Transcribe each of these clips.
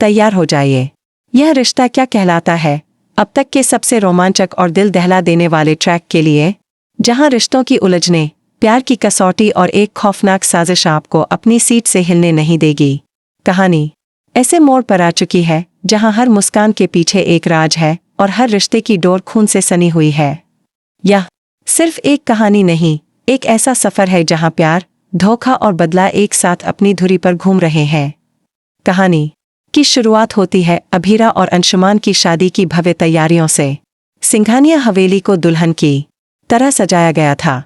तैयार हो जाइए। यह रिश्ता क्या कहलाता है, अब तक के सबसे रोमांचक और दिल दहला देने वाले ट्रैक के लिए, जहां रिश्तों की उलझने, प्यार की कसौटी और एक खौफनाक साजिश आपको अपनी सीट से हिलने नहीं देगी। कहानी ऐसे मोड़ पर आ चुकी है जहां हर मुस्कान के पीछे एक राज है और हर रिश्ते की डोर खून से सनी हुई है। यह सिर्फ एक कहानी नहीं, एक ऐसा सफर है जहां प्यार, धोखा और बदला एक साथ अपनी धुरी पर घूम रहे हैं। कहानी की शुरुआत होती है अभीरा और अंशुमान की शादी की भव्य तैयारियों से। सिंघानिया हवेली को दुल्हन की तरह सजाया गया था,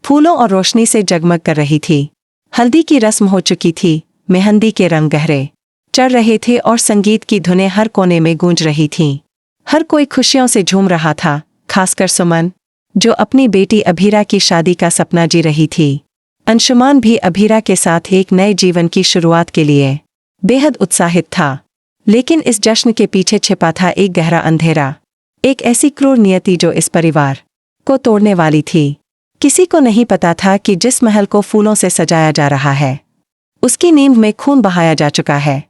फूलों और रोशनी से जगमग कर रही थी। हल्दी की रस्म हो चुकी थी, मेहंदी के रंग गहरे चढ़ रहे थे और संगीत की धुनें हर कोने में गूंज रही थीं। हर कोई खुशियों से झूम रहा था, खासकर सुमन, जो अपनी बेटी अभीरा की शादी का सपना जी रही थी। अंशुमान भी अभीरा के साथ एक नए जीवन की शुरुआत के लिए बेहद उत्साहित था, लेकिन इस जश्न के पीछे छिपा था एक गहरा अंधेरा, एक ऐसी क्रूर नियति जो इस परिवार को तोड़ने वाली थी। किसी को नहीं पता था कि जिस महल को फूलों से सजाया जा रहा है, उसकी नींव में खून बहाया जा चुका है।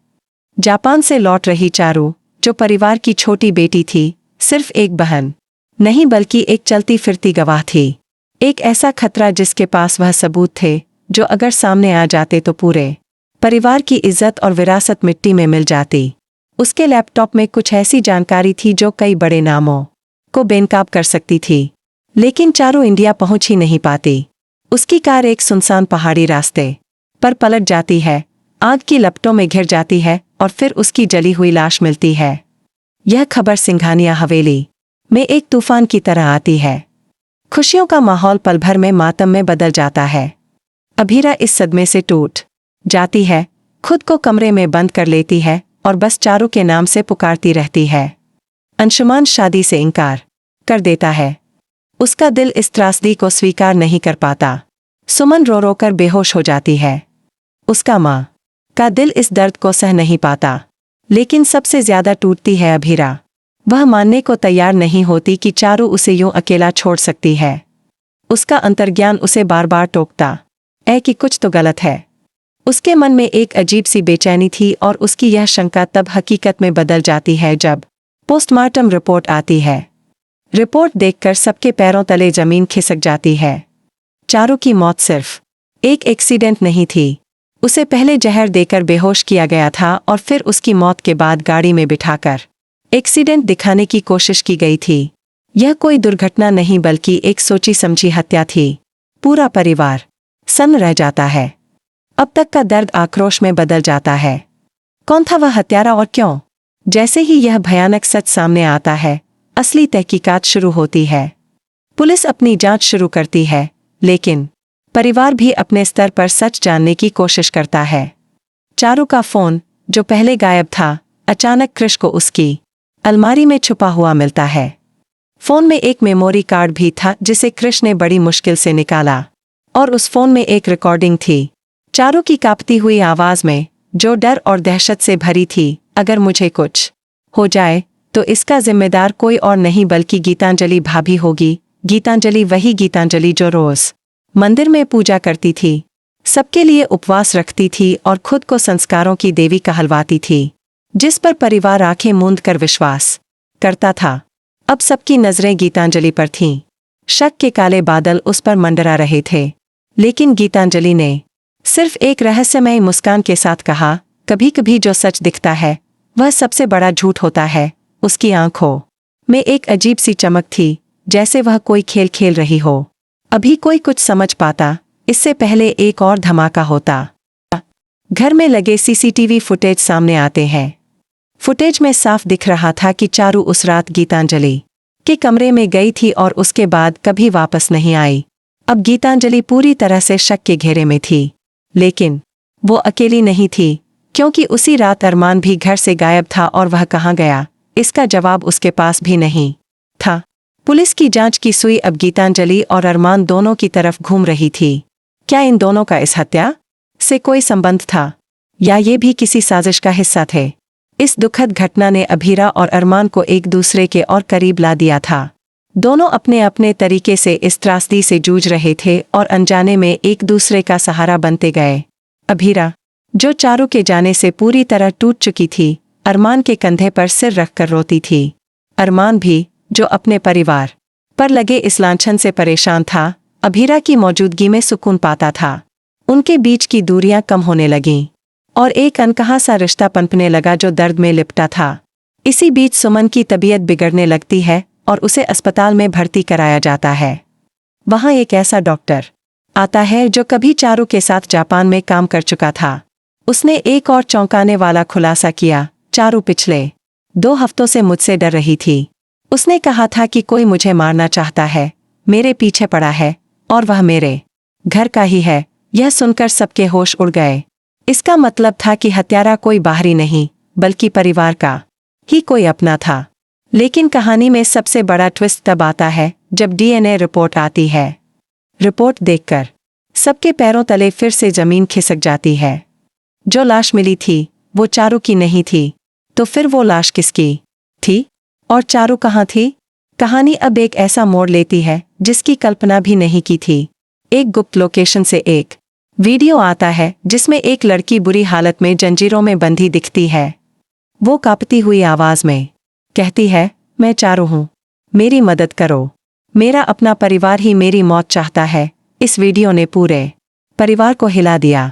जापान से लौट रही चारू, जो परिवार की छोटी बेटी थी, सिर्फ एक बहन नहीं बल्कि एक चलती फिरती गवाह थी। एक ऐसा खतरा जिसके पास वह सबूत थे जो अगर सामने आ जाते तो पूरे परिवार की इज्जत और विरासत मिट्टी में मिल जाती। उसके लैपटॉप में कुछ ऐसी जानकारी थी जो कई बड़े नामों को बेनकाब कर सकती थी, लेकिन चारू इंडिया पहुंच ही नहीं पाती। उसकी कार एक सुनसान पहाड़ी रास्ते पर पलट जाती है, आग की लपटों में घिर जाती है और फिर उसकी जली हुई लाश मिलती है। यह खबर सिंघानिया हवेली में एक तूफान की तरह आती है। खुशियों का माहौल पल भर में मातम में बदल जाता है। अभीरा इस सदमे से टूट जाती है, खुद को कमरे में बंद कर लेती है और बस चारू के नाम से पुकारती रहती है। अंशुमान शादी से इनकार कर देता है, उसका दिल इस त्रासदी को स्वीकार नहीं कर पाता। सुमन रो रो कर बेहोश हो जाती है, उसका माँ का दिल इस दर्द को सह नहीं पाता। लेकिन सबसे ज्यादा टूटती है अभीरा, वह मानने को तैयार नहीं होती कि चारू उसे यूं अकेला छोड़ सकती है। उसका अंतर्ज्ञान उसे बार बार टोकता है कि कुछ तो गलत है। उसके मन में एक अजीब सी बेचैनी थी और उसकी यह शंका तब हकीकत में बदल जाती है जब पोस्टमार्टम रिपोर्ट आती है। रिपोर्ट देखकर सबके पैरों तले जमीन खिसक जाती है। चारू की मौत सिर्फ एक एक्सीडेंट नहीं थी, उसे पहले जहर देकर बेहोश किया गया था और फिर उसकी मौत के बाद गाड़ी में बिठाकर एक्सीडेंट दिखाने की कोशिश की गई थी। यह कोई दुर्घटना नहीं बल्कि एक सोची समझी हत्या थी। पूरा परिवार सन्न रह जाता है। अब तक का दर्द आक्रोश में बदल जाता है। कौन था वह हत्यारा और क्यों? जैसे ही यह भयानक सच सामने आता है, असली तहकीकात शुरू होती है। पुलिस अपनी जांच शुरू करती है, लेकिन परिवार भी अपने स्तर पर सच जानने की कोशिश करता है। चारू का फोन, जो पहले गायब था, अचानक कृष को उसकी अलमारी में छुपा हुआ मिलता है। फोन में एक मेमोरी कार्ड भी था जिसे कृष ने बड़ी मुश्किल से निकाला, और उस फोन में एक रिकॉर्डिंग थी, चारू की कांपती हुई आवाज में, जो डर और दहशत से भरी थी। अगर मुझे कुछ हो जाए तो इसका जिम्मेदार कोई और नहीं बल्कि गीतांजलि भाभी होगी। गीतांजलि, वही गीतांजलि जो रोज मंदिर में पूजा करती थी, सबके लिए उपवास रखती थी और खुद को संस्कारों की देवी कहलवाती थी, जिस पर परिवार आंखें मूंद कर विश्वास करता था। अब सबकी नजरें गीतांजलि पर थीं। शक के काले बादल उस पर मंडरा रहे थे, लेकिन गीतांजलि ने सिर्फ एक रहस्यमय मुस्कान के साथ कहा, कभी कभी जो सच दिखता है वह सबसे बड़ा झूठ होता है। उसकी आंखों में एक अजीब सी चमक थी, जैसे वह कोई खेल खेल रही हो। अभी कोई कुछ समझ पाता, इससे पहले एक और धमाका होता। घर में लगे सीसीटीवी फुटेज सामने आते हैं। फुटेज में साफ दिख रहा था कि चारू उस रात गीतांजलि के कमरे में गई थी और उसके बाद कभी वापस नहीं आई। अब गीतांजलि पूरी तरह से शक के घेरे में थी, लेकिन वो अकेली नहीं थी, क्योंकि उसी रात अरमान भी घर से गायब था और वह कहाँ गया, इसका जवाब उसके पास भी नहीं था। पुलिस की जांच की सुई अब गीतांजलि और अरमान दोनों की तरफ घूम रही थी। क्या इन दोनों का इस हत्या से कोई संबंध था, या ये भी किसी साजिश का हिस्सा थे? इस दुखद घटना ने अभीरा और अरमान को एक दूसरे के और करीब ला दिया था। दोनों अपने अपने तरीके से इस त्रासदी से जूझ रहे थे और अनजाने में एक दूसरे का सहारा बनते गए। अभीरा, जो चारू के जाने से पूरी तरह टूट चुकी थी, अरमान के कंधे पर सिर रखकर रोती थी। अरमान भी, जो अपने परिवार पर लगे इस लांछन से परेशान था, अभीरा की मौजूदगी में सुकून पाता था। उनके बीच की दूरियां कम होने लगीं और एक अनकहा सा रिश्ता पनपने लगा जो दर्द में लिपटा था। इसी बीच सुमन की तबीयत बिगड़ने लगती है और उसे अस्पताल में भर्ती कराया जाता है। वहां एक ऐसा डॉक्टर आता है जो कभी चारू के साथ जापान में काम कर चुका था। उसने एक और चौंकाने वाला खुलासा किया। चारू पिछले 2 हफ्तों से मुझसे डर रही थी। उसने कहा था कि कोई मुझे मारना चाहता है, मेरे पीछे पड़ा है और वह मेरे घर का ही है। यह सुनकर सबके होश उड़ गए। इसका मतलब था कि हत्यारा कोई बाहरी नहीं, बल्कि परिवार का ही कोई अपना था। लेकिन कहानी में सबसे बड़ा ट्विस्ट तब आता है जब डीएनए रिपोर्ट आती है। रिपोर्ट देखकर सबके पैरों तले फिर से जमीन खिसक जाती है। जो लाश मिली थी वो चारू की नहीं थी। तो फिर वो लाश किसकी थी और चारू कहाँ थी? कहानी अब एक ऐसा मोड़ लेती है जिसकी कल्पना भी नहीं की थी। एक गुप्त लोकेशन से एक वीडियो आता है जिसमें एक लड़की बुरी हालत में जंजीरों में बंधी दिखती है। वो कांपती हुई आवाज में कहती है, मैं चारू हूँ, मेरी मदद करो, मेरा अपना परिवार ही मेरी मौत चाहता है। इस वीडियो ने पूरे परिवार को हिला दिया।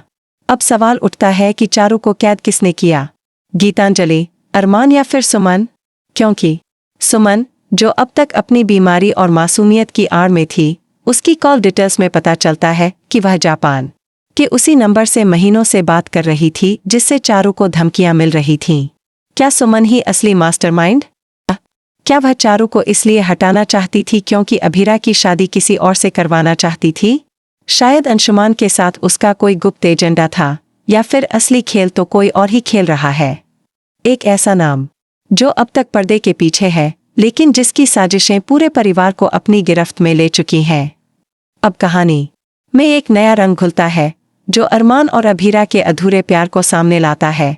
अब सवाल उठता है कि चारू को कैद किसने किया? गीतांजलि, अरमान या फिर सुमन? क्योंकि सुमन, जो अब तक अपनी बीमारी और मासूमियत की आड़ में थी, उसकी कॉल डिटेल्स में पता चलता है कि वह जापान के उसी नंबर से महीनों से बात कर रही थी जिससे चारू को धमकियां मिल रही थीं। क्या सुमन ही असली मास्टरमाइंड? क्या वह चारू को इसलिए हटाना चाहती थी क्योंकि अभीरा की शादी किसी और से करवाना चाहती थी? शायद अंशुमान के साथ उसका कोई गुप्त एजेंडा था, या फिर असली खेल तो कोई और ही खेल रहा है। एक ऐसा नाम जो अब तक पर्दे के पीछे है, लेकिन जिसकी साजिशें पूरे परिवार को अपनी गिरफ्त में ले चुकी हैं। अब कहानी में एक नया रंग घुलता है जो अरमान और अभीरा के अधूरे प्यार को सामने लाता है।